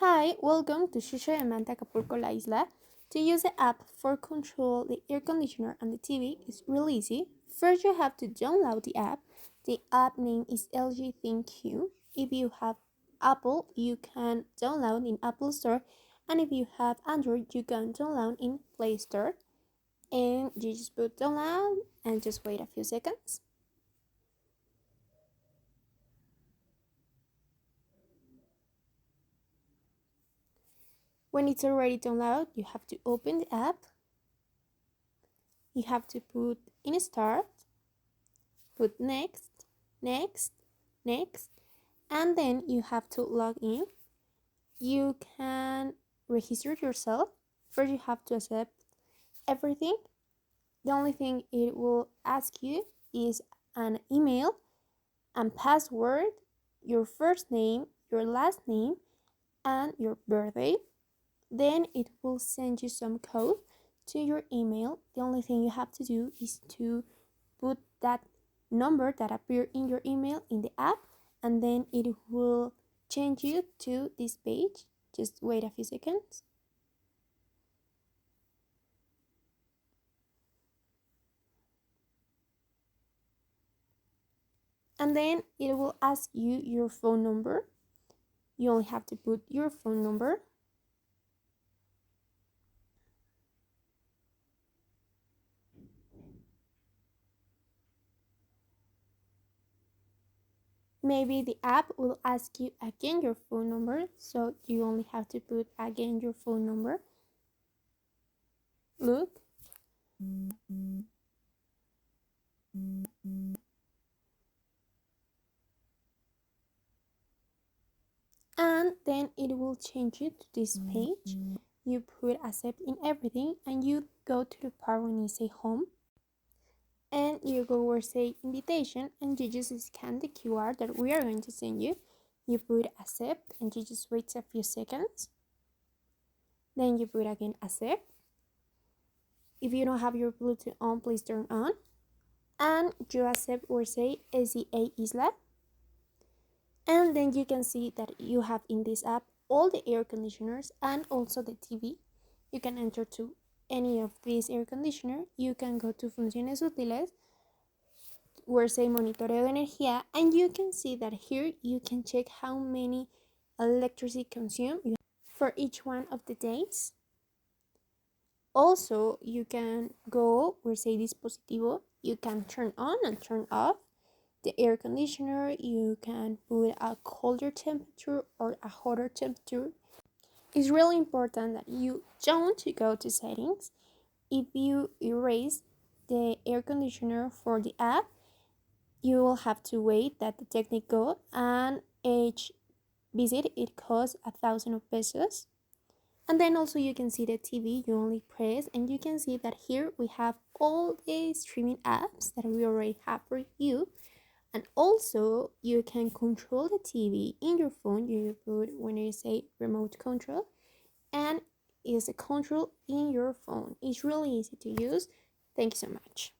Hi, welcome to Shusho Diamante, Acapulco, Isla. To use the app for control the air conditioner and the TV is really easy. First, you have to download the app. The app name is LG ThinQ. If you have Apple, you can download in Apple Store, and if you have Android, you can download in Play Store. And you just put download and just wait a few seconds. When it's already downloaded, you have to open the app. You have to put in start, put next, next, next, and then you have to log in. You can register yourself. First, you have to accept everything. The only thing it will ask you is an email and password, your first name, your last name, and your birthday. Then it will send you some code to your email. The only thing you have to do is to put that number that appear in your email in the app, and then it will change you to this page. Just wait a few seconds. And then it will ask you your phone number. You only have to put your phone number. Maybe the app will ask you again your phone number, so you only have to put again your phone number. Look. And then it will change you to this page. You put accept in everything, and you go to the part when you say home, and you go where say invitation, and you just scan the QR that we are going to send you. You put accept, and you just wait a few seconds. Then you put again accept. If you don't have your Bluetooth on, please turn on, and you accept or say SEA Isla. And then you can see that you have in this app all the air conditioners and also the TV. You can enter to any of these air conditioner. You can go to funciones útiles where say monitoreo de energía, and you can see that here you can check how many electricity consumed for each one of the days. Also, you can go where say dispositivo. You can turn on and turn off the air conditioner. You can put a colder temperature or a hotter temperature. It's really important that you don't go to settings. If you erase the air conditioner for the app, you will have to wait that the technique go, and each visit it costs 1,000 pesos. And then also you can see the TV. You only press, and you can see that here we have all the streaming apps that we already have for you. And also you can control the TV in your phone. You put when you say remote control, and is a control in your phone. It's really easy to use. Thank you so much.